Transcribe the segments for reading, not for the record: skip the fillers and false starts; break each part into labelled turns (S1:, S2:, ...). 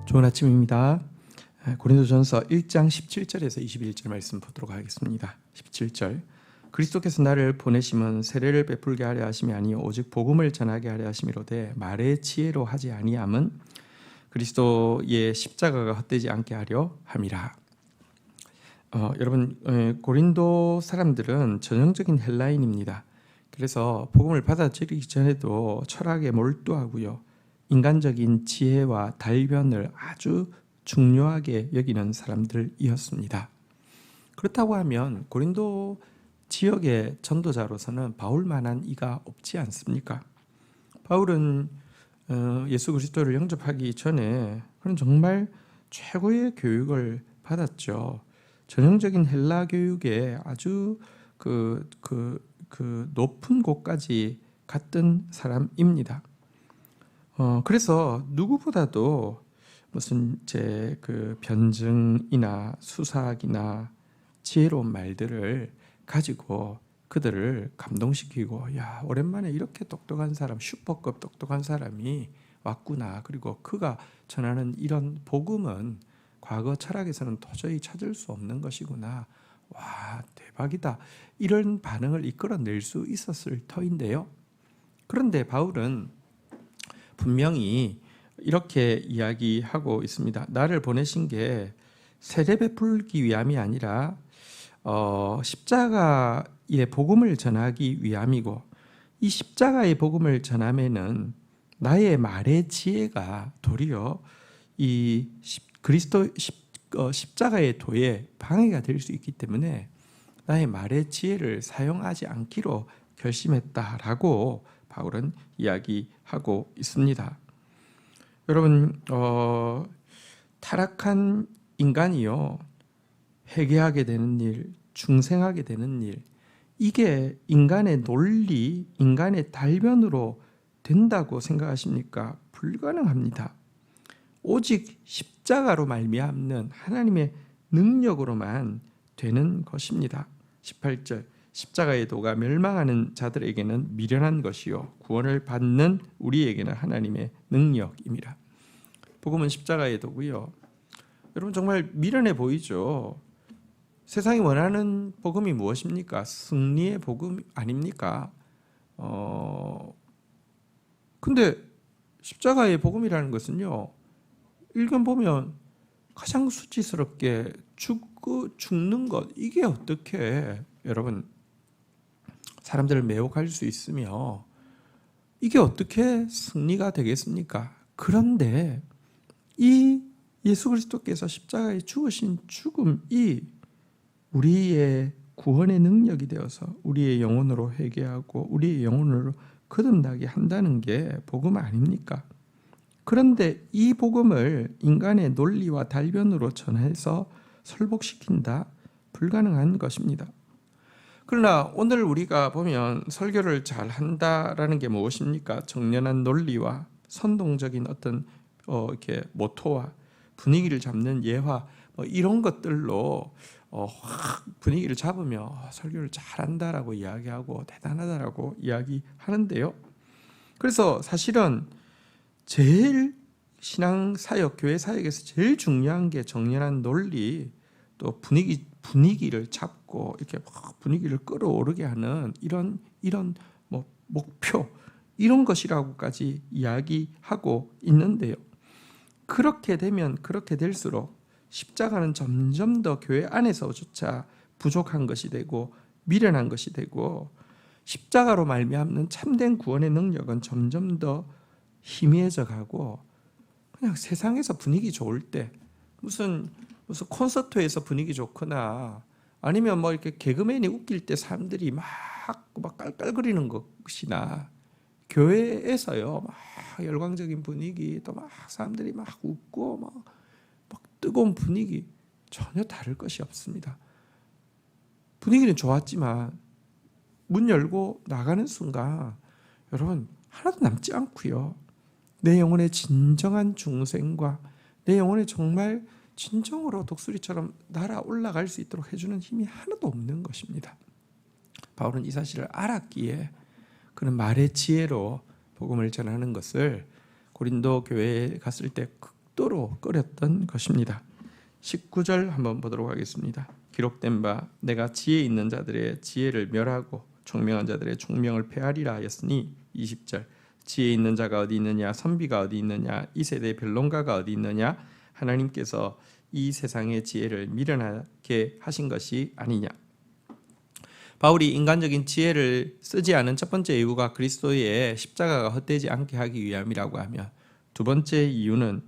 S1: 좋은 아침입니다. 고린도전서 1장 17절에서 21절 말씀 보도록 하겠습니다. 17절 그리스도께서 나를 보내심은 세례를 베풀게 하려 하심이 아니요 오직 복음을 전하게 하려 하심이로되 말의 지혜로 하지 아니함은 그리스도의 십자가가 헛되지 않게 하려 함이라. 여러분, 고린도 사람들은 전형적인 헬라인입니다. 그래서 복음을 받아들이기 전에도 철학에 몰두하고요, 인간적인 지혜와 달변을 아주 중요하게 여기는 사람들이었습니다. 그렇다고 하면 고린도 지역의 전도자로서는 바울만한 이가 없지 않습니까? 바울은 예수 그리스도를 영접하기 전에 그런 정말 최고의 교육을 받았죠. 전형적인 헬라 교육에 아주 높은 곳까지 갔던 사람입니다. 그래서 누구보다도 무슨 변증이나 수사학이나 지혜로운 말들을 가지고 그들을 감동시키고, 야, 오랜만에 이렇게 똑똑한 사람, 슈퍼급 똑똑한 사람이 왔구나. 그리고 그가 전하는 이런 복음은 과거 철학에서는 도저히 찾을 수 없는 것이구나. 와, 대박이다. 이런 반응을 이끌어낼 수 있었을 터인데요. 그런데 바울은 분명히 이렇게 이야기하고 있습니다. 나를 보내신 게 세례 베풀기 위함이 아니라 십자가의 복음을 전하기 위함이고, 이 십자가의 복음을 전함에는 나의 말의 지혜가 도리어 이 그리스도 십자가의 도에 방해가 될 수 있기 때문에 나의 말의 지혜를 사용하지 않기로 결심했다라고 바울은 이야기하고 있습니다. 여러분, 타락한 인간이요, 회개하게 되는 일, 중생하게 되는 일, 이게 인간의 논리, 인간의 달변으로 된다고 생각하십니까? 불가능합니다. 오직 십자가로 말미암는 하나님의 능력으로만 되는 것입니다. 18절 십자가의 도가 멸망하는 자들에게는 미련한 것이요 구원을 받는 우리에게는 하나님의 능력입니다. 복음은 십자가의 도고요. 여러분, 정말 미련해 보이죠? 세상이 원하는 복음이 무엇입니까? 승리의 복음 아닙니까? 근데 십자가의 복음이라는 것은요, 읽어보면 가장 수치스럽게 죽는 것, 이게 어떻게 여러분 사람들을 매혹할 수 있으며 이게 어떻게 승리가 되겠습니까? 그런데 이 예수 그리스도께서 십자가에 죽으신 죽음이 우리의 구원의 능력이 되어서 우리의 영혼으로 회개하고 우리의 영혼으로 거듭나게 한다는 게 복음 아닙니까? 그런데 이 복음을 인간의 논리와 달변으로 전해서 설복시킨다? 불가능한 것입니다. 그러나 오늘 우리가 보면 설교를 잘 한다라는 게 무엇입니까? 정연한 논리와 선동적인 어떤 이렇게 모토와 분위기를 잡는 예화, 이런 것들로 확 분위기를 잡으며 설교를 잘한다라고 이야기하고 대단하다라고 이야기하는데요. 그래서 사실은 제일 신앙사역, 교회 사역에서 제일 중요한 게 정연한 논리, 또 분위기를 잡고 이렇게 막 분위기를 끌어오르게 하는 이런 목표, 이런 것이라고까지 이야기하고 있는데요. 그렇게 되면 그렇게 될수록 십자가는 점점 더 교회 안에서조차 부족한 것이 되고 미련한 것이 되고, 십자가로 말미암는 참된 구원의 능력은 점점 더 희미해져 가고, 그냥 세상에서 분위기 좋을 때 무슨 콘서트에서 분위기 좋거나 아니면 이렇게 개그맨이 웃길 때 사람들이 막 깔깔거리는 것이나, 교회에서요 막 열광적인 분위기, 또 막 사람들이 막 웃고 막 뜨거운 분위기, 전혀 다를 것이 없습니다. 분위기는 좋았지만 문 열고 나가는 순간 여러분 하나도 남지 않고요, 내 영혼의 진정한 중생과 내 영혼의 정말 진정으로 독수리처럼 날아 올라갈 수 있도록 해주는 힘이 하나도 없는 것입니다. 바울은 이 사실을 알았기에 그는 말의 지혜로 복음을 전하는 것을 고린도 교회에 갔을 때 습도로 끓였던 것입니다. 19절 한번 보도록 하겠습니다. 기록된 바 내가 지혜 있는 자들의 지혜를 멸하고 총명한 자들의 총명을 폐하리라 하였으니 20절 지혜 있는 자가 어디 있느냐 선비가 어디 있느냐 이 세대의 변론가가 어디 있느냐 하나님께서 이 세상의 지혜를 미련하게 하신 것이 아니냐. 바울이 인간적인 지혜를 쓰지 않은 첫 번째 이유가 그리스도의 십자가가 헛되지 않게 하기 위함이라고 하면, 두 번째 이유는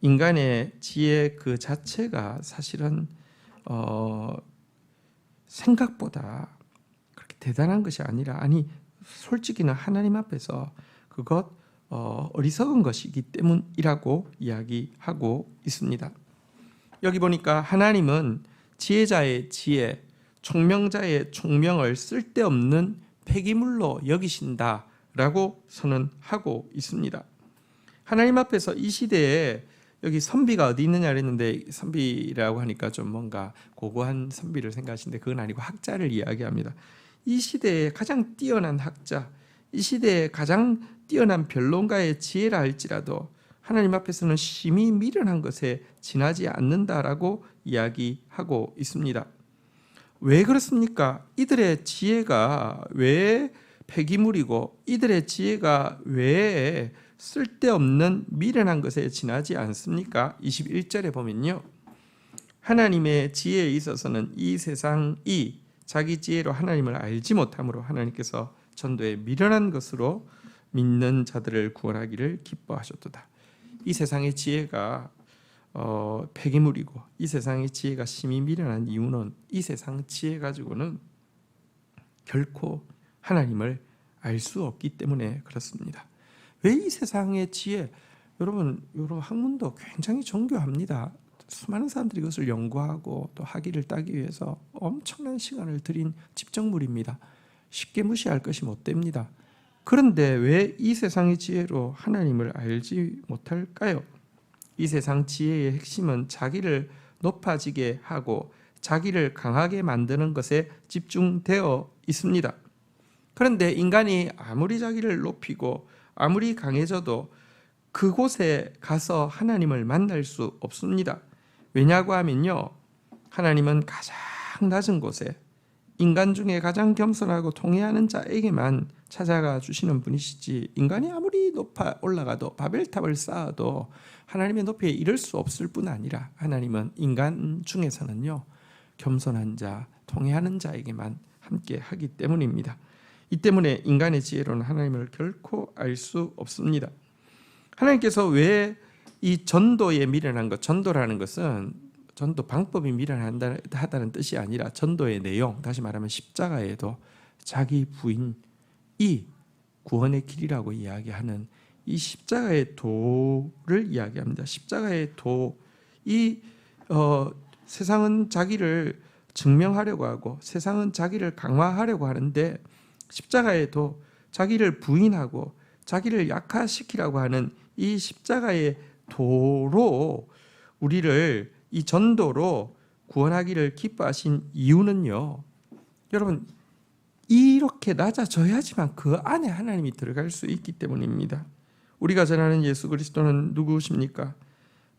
S1: 인간의 지혜 그 자체가 사실은 생각보다 그렇게 대단한 것이 아니라, 솔직히는 하나님 앞에서 그것 어리석은 것이기 때문이라고 이야기하고 있습니다. 여기 보니까 하나님은 지혜자의 지혜, 총명자의 총명을 쓸데없는 폐기물로 여기신다라고 선언하고 있습니다. 하나님 앞에서 이 시대에 여기 선비가 어디 있느냐 그랬는데, 선비라고 하니까 좀 뭔가 고고한 선비를 생각하시는데 그건 아니고 학자를 이야기합니다. 이 시대에 가장 뛰어난 학자, 이 시대에 가장 뛰어난 변론가의 지혜라 할지라도 하나님 앞에서는 심히 미련한 것에 지나지 않는다라고 이야기하고 있습니다. 왜 그렇습니까? 이들의 지혜가 왜 폐기물이고 이들의 지혜가 왜 쓸데없는 미련한 것에 지나지 않습니까? 21절에 보면요, 하나님의 지혜에 있어서는 이 세상이 자기 지혜로 하나님을 알지 못함으로 하나님께서 전도에 미련한 것으로 믿는 자들을 구원하기를 기뻐하셨도다. 이 세상의 지혜가 폐기물이고 이 세상의 지혜가 심히 미련한 이유는 이 세상 지혜 가지고는 결코 하나님을 알 수 없기 때문에 그렇습니다. 왜 이 세상의 지혜, 여러분 학문도 굉장히 정교합니다. 수많은 사람들이 이것을 연구하고 또 학위를 따기 위해서 엄청난 시간을 들인 집정물입니다. 쉽게 무시할 것이 못 됩니다. 그런데 왜 이 세상의 지혜로 하나님을 알지 못할까요? 이 세상 지혜의 핵심은 자기를 높아지게 하고 자기를 강하게 만드는 것에 집중되어 있습니다. 그런데 인간이 아무리 자기를 높이고 아무리 강해져도 그곳에 가서 하나님을 만날 수 없습니다. 왜냐고 하면요, 하나님은 가장 낮은 곳에 인간 중에 가장 겸손하고 통회하는 자에게만 찾아가 주시는 분이시지, 인간이 아무리 높아 올라가도 바벨탑을 쌓아도 하나님의 높이에 이를 수 없을 뿐 아니라 하나님은 인간 중에서는요, 겸손한 자, 통회하는 자에게만 함께 하기 때문입니다. 이 때문에 인간의 지혜로는 하나님을 결코 알 수 없습니다. 하나님께서 왜 이 전도에 미련한 것, 전도라는 것은 전도 방법이 미련하다는 뜻이 아니라 전도의 내용, 다시 말하면 십자가에도 자기 부인이 구원의 길이라고 이야기하는 이 십자가의 도를 이야기합니다. 십자가의 도, 세상은 자기를 증명하려고 하고 세상은 자기를 강화하려고 하는데, 십자가의 도, 자기를 부인하고 자기를 약화시키라고 하는 이 십자가의 도로 우리를, 이 전도로 구원하기를 기뻐하신 이유는요, 여러분, 이렇게 낮아져야지만 그 안에 하나님이 들어갈 수 있기 때문입니다. 우리가 전하는 예수 그리스도는 누구십니까?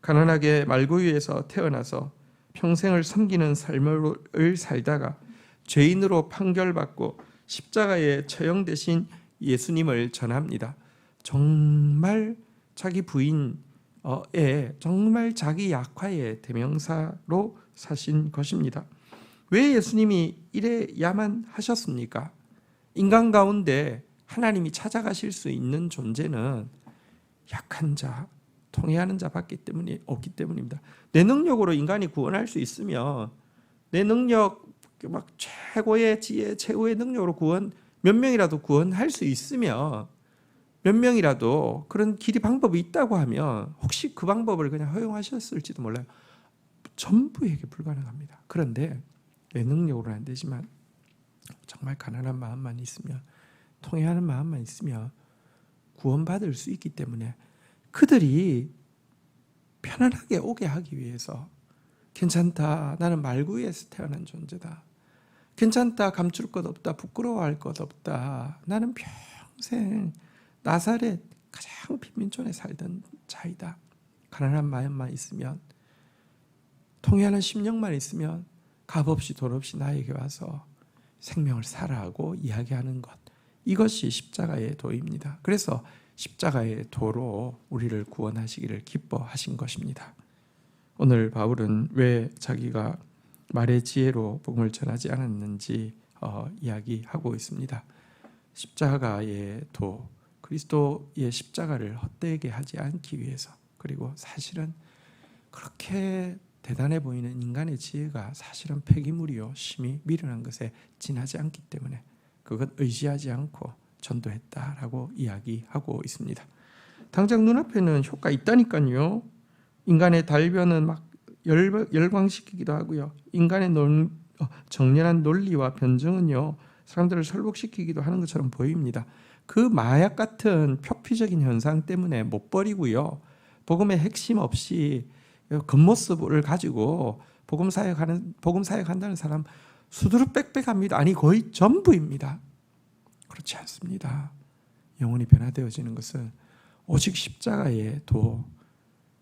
S1: 가난하게 말구유에서 태어나서 평생을 섬기는 삶을 살다가 죄인으로 판결받고 십자가에 처형되신 예수님을 전합니다. 정말 자기 부인에 정말 자기 약화의 대명사로 사신 것입니다. 왜 예수님이 이래야만 하셨습니까? 인간 가운데 하나님이 찾아가실 수 있는 존재는 약한 자, 통회하는 자밖에 없기 때문입니다. 내 능력으로 인간이 구원할 수 있으면, 내 능력 막 최고의 지혜, 최고의 능력으로 몇 명이라도 구원할 수 있으면, 몇 명이라도 그런 길이 방법이 있다고 하면 혹시 그 방법을 그냥 허용하셨을지도 몰라요. 전부에게 불가능합니다. 그런데 내 능력으로는 안 되지만 정말 가난한 마음만 있으면, 통회하는 마음만 있으면 구원받을 수 있기 때문에 그들이 편안하게 오게 하기 위해서, 괜찮다, 나는 말구유에서 태어난 존재다, 괜찮다, 감출 것 없다, 부끄러워할 것 없다, 나는 평생 나사렛 가장 빈민촌에 살던 자이다, 가난한 마음만 있으면, 통회하는 심령만 있으면 값없이 돈 없이 나에게 와서 생명을 살아하고 이야기하는 것, 이것이 십자가의 도입니다. 그래서 십자가의 도로 우리를 구원하시기를 기뻐하신 것입니다. 오늘 바울은 왜 자기가 말의 지혜로 복음을 전하지 않았는지 이야기하고 있습니다. 십자가의 도, 그리스도의 십자가를 헛되게 하지 않기 위해서, 그리고 사실은 그렇게 대단해 보이는 인간의 지혜가 사실은 폐기물이요 심히 미련한 것에 지나지 않기 때문에 그것 의지하지 않고 전도했다라고 이야기하고 있습니다. 당장 눈앞에는 효과 있다니까요. 인간의 달변은 막 열광시키기도 하고요. 인간의 정연한 논리와 변증은요, 사람들을 설복시키기도 하는 것처럼 보입니다. 그 마약 같은 표피적인 현상 때문에 못 버리고요. 복음의 핵심 없이 겉모습을 가지고 복음 사역한다는 사람 수두룩 빽빽합니다. 아니 거의 전부입니다. 그렇지 않습니다. 영혼이 변화되어지는 것은 오직 십자가의 도,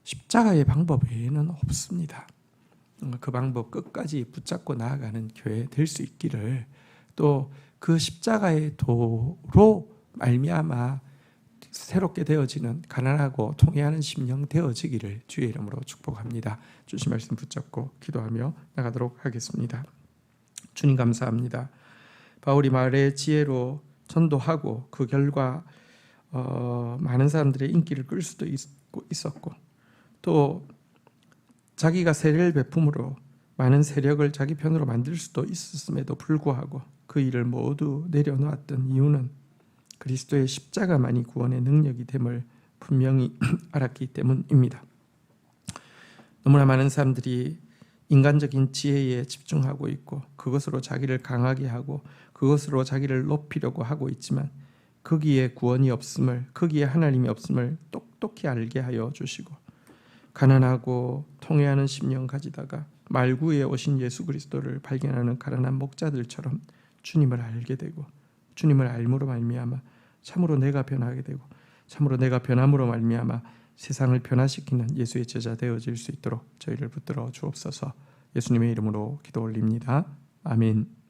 S1: 십자가의 방법 외에는 없습니다. 그 방법 끝까지 붙잡고 나아가는 교회 될 수 있기를, 또 그 십자가의 도로 말미암아 새롭게 되어지는 가난하고 통회하는 심령 되어지기를 주의 이름으로 축복합니다. 주신 말씀 붙잡고 기도하며 나가도록 하겠습니다. 주님 감사합니다. 바울이 말의 지혜로 전도하고 그 결과 많은 사람들의 인기를 끌 수도 있었고, 또 자기가 세례를 베품으로 많은 세력을 자기 편으로 만들 수도 있었음에도 불구하고 그 일을 모두 내려놓았던 이유는 그리스도의 십자가만이 구원의 능력이 됨을 분명히 알았기 때문입니다. 너무나 많은 사람들이 인간적인 지혜에 집중하고 있고 그것으로 자기를 강하게 하고 그것으로 자기를 높이려고 하고 있지만 거기에 구원이 없음을, 거기에 하나님이 없음을 똑똑히 알게 하여 주시고, 가난하고 통회하는 심령 가지다가 말구에 오신 예수 그리스도를 발견하는 가난한 목자들처럼 주님을 알게 되고, 주님을 알므로 말미암아 참으로 내가 변하게 되고, 참으로 내가 변함으로 말미암아 세상을 변화시키는 예수의 제자 되어질 수 있도록 저희를 붙들어 주옵소서. 예수님의 이름으로 기도 올립니다. 아멘.